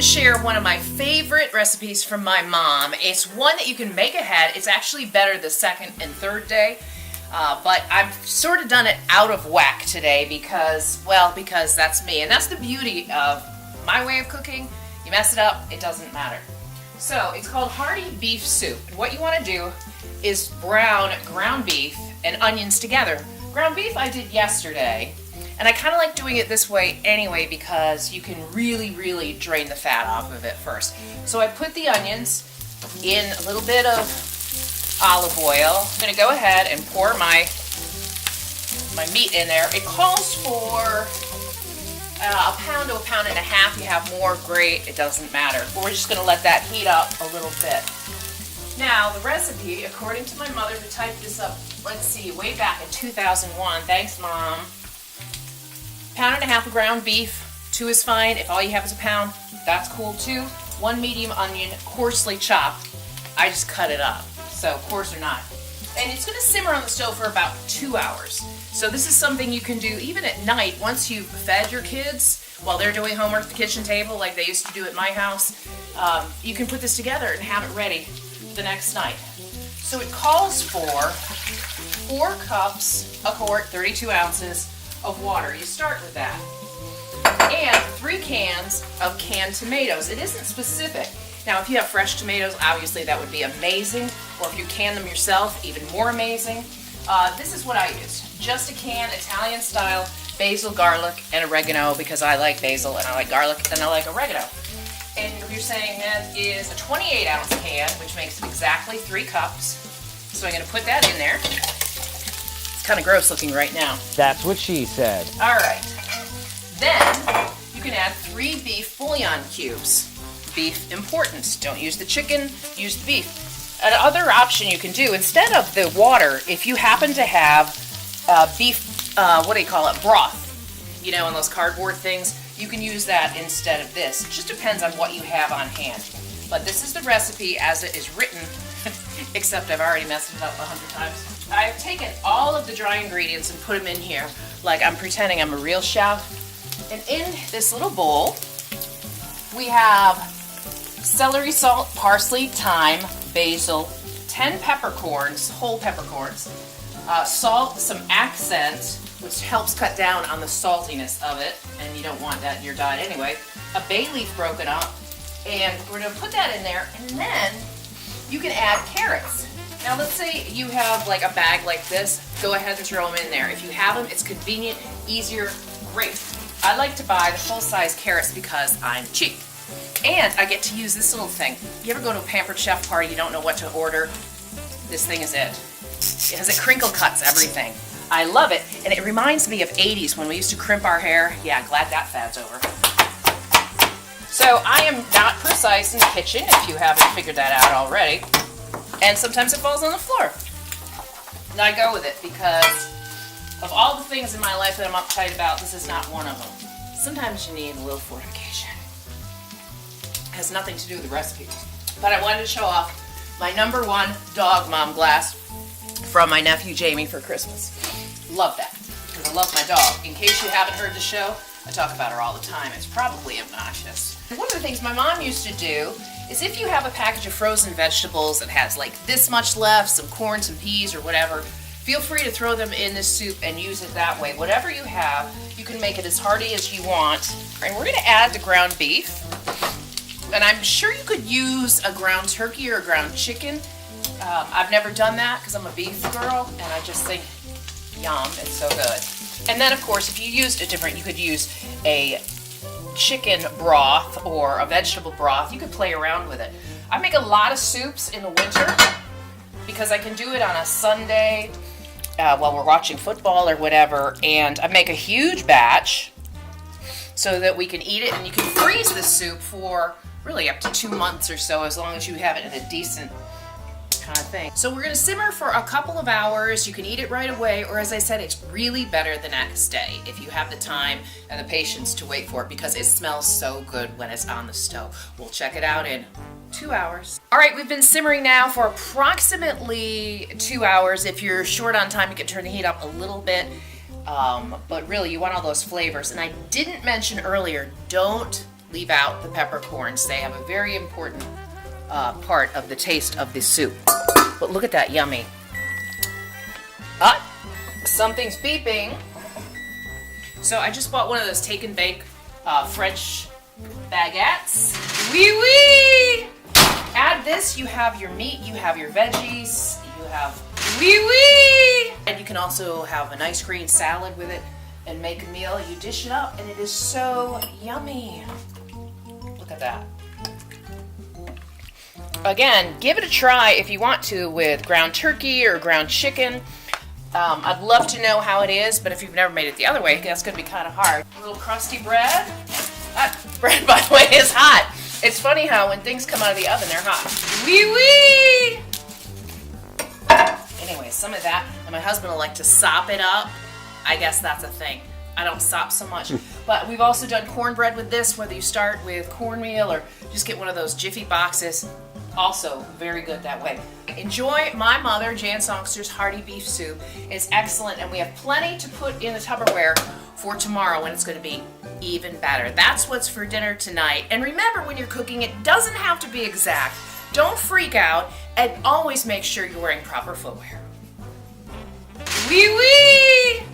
to share one of my favorite recipes from my mom. It's one that you can make ahead. It's actually better the second and third day, but I've sort of done it out of whack today because that's me. And that's the beauty of my way of cooking. You mess it up, it doesn't matter. So it's called Hearty beef soup. And what you want to do is brown ground beef and onions together. Ground beef I did yesterday. And I kind of like doing it this way anyway because you can really drain the fat off of it first. So I put the onions in a little bit of olive oil. I'm going to go ahead and pour my meat in there. It calls for a pound to a pound and a half. You have more, great, it doesn't matter. But we're just going to let that heat up a little bit. Now, the recipe, according to my mother who typed this up, let's see, way back in 2001. Thanks, Mom. Pound and a half of ground beef, 2 is fine. If all you have is a pound, that's cool too. 1 medium onion, coarsely chopped. I just cut it up, so coarse or not. And it's gonna simmer on the stove for about 2 hours. So this is something you can do even at night once you've fed your kids while they're doing homework at the kitchen table like they used to do at my house. You can put this together and have it ready the next night. So it calls for 4 cups, a quart, 32 ounces, of water. You start with that. And 3 cans of canned tomatoes. It isn't specific. Now, if you have fresh tomatoes, obviously that would be amazing. Or if you can them yourself, even more amazing. This is what I use. Just a can, Italian style, basil, garlic, and oregano because I like basil and I like garlic and I like oregano. And if you're saying that is a 28 ounce can, which makes exactly 3 cups. So I'm going to put that in there. Kind of gross looking right now. That's what she said. All right. Then you can add 3 beef bouillon cubes. Beef important. Don't use the chicken, use the beef. Another option you can do, instead of the water, if you happen to have beef, broth, you know, in those cardboard things, you can use that instead of this. It just depends on what you have on hand. But this is the recipe as it is written, except I've already messed it up 100 times. I've taken all of the dry ingredients and put them in here like I'm pretending I'm a real chef. And in this little bowl, we have celery salt, parsley, thyme, basil, 10 peppercorns, whole peppercorns, salt, some accent, which helps cut down on the saltiness of it, and you don't want that in your diet anyway, a bay leaf broken up, and we're going to put that in there, and then you can add carrots. Now let's say you have like a bag like this, go ahead and throw them in there. If you have them, it's convenient, easier, great. I like to buy the full-size carrots because I'm cheap. And I get to use this little thing. You ever go to a Pampered Chef party, you don't know what to order? This thing is it. Because it crinkle cuts everything. I love it, and it reminds me of 80s when we used to crimp our hair. Yeah, glad that fad's over. So I am not precise in the kitchen, if you haven't figured that out already. And sometimes it falls on the floor. And I go with it because of all the things in my life that I'm uptight about, this is not one of them. Sometimes you need a little fortification. It has nothing to do with the recipe. But I wanted to show off my #1 dog mom glass from my nephew Jamie for Christmas. Love that, because I love my dog. In case you haven't heard the show, I talk about her all the time. It's probably obnoxious. One of the things my mom used to do is if you have a package of frozen vegetables that has like this much left, some corn, some peas, or whatever, feel free to throw them in this soup and use it that way. Whatever you have, you can make it as hearty as you want. And we're going to add the ground beef. And I'm sure you could use a ground turkey or a ground chicken. I've never done that because I'm a beef girl, and I just think, yum, it's so good. And then, of course, if you used a different, you could use a chicken broth or a vegetable broth. You could play around with it. I make a lot of soups in the winter because I can do it on a Sunday while we're watching football or whatever, and I make a huge batch so that we can eat it, and you can freeze this soup for really up to 2 months or so, as long as you have it in a decent kind of thing. So we're going to simmer for a couple of hours. You can eat it right away, or as I said, it's really better the next day if you have the time and the patience to wait for it, because it smells so good when it's on the stove. We'll check it out in 2 hours. All right, we've been simmering now for approximately 2 hours. If you're short on time, you can turn the heat up a little bit. But really, you want all those flavors. And I didn't mention earlier, don't leave out the peppercorns. They have a very important part of the taste of the soup. But look at that, yummy. Ah, something's beeping. So I just bought one of those take and bake French baguettes. Wee wee! Add this, you have your meat, you have your veggies, you have wee wee! And you can also have a nice green salad with it and make a meal. You dish it up and it is so yummy. Look at that. Again, give it a try if you want to with ground turkey or ground chicken. I'd love to know how it is, but if you've never made it the other way, that's going to be kind of hard. A little crusty bread. That bread, by the way, is hot. It's funny how when things come out of the oven, they're hot. Wee wee! Anyway, some of that, and my husband will like to sop it up. I guess that's a thing. I don't sop so much. But we've also done cornbread with this, whether you start with cornmeal or just get one of those Jiffy boxes. Also very good that way. Enjoy my mother, Jan Songster's Hearty beef soup. It's excellent, and we have plenty to put in the Tupperware for tomorrow when it's going to be even better. That's what's for dinner tonight. And remember, when you're cooking, it doesn't have to be exact. Don't freak out, and always make sure you're wearing proper footwear. Wee wee!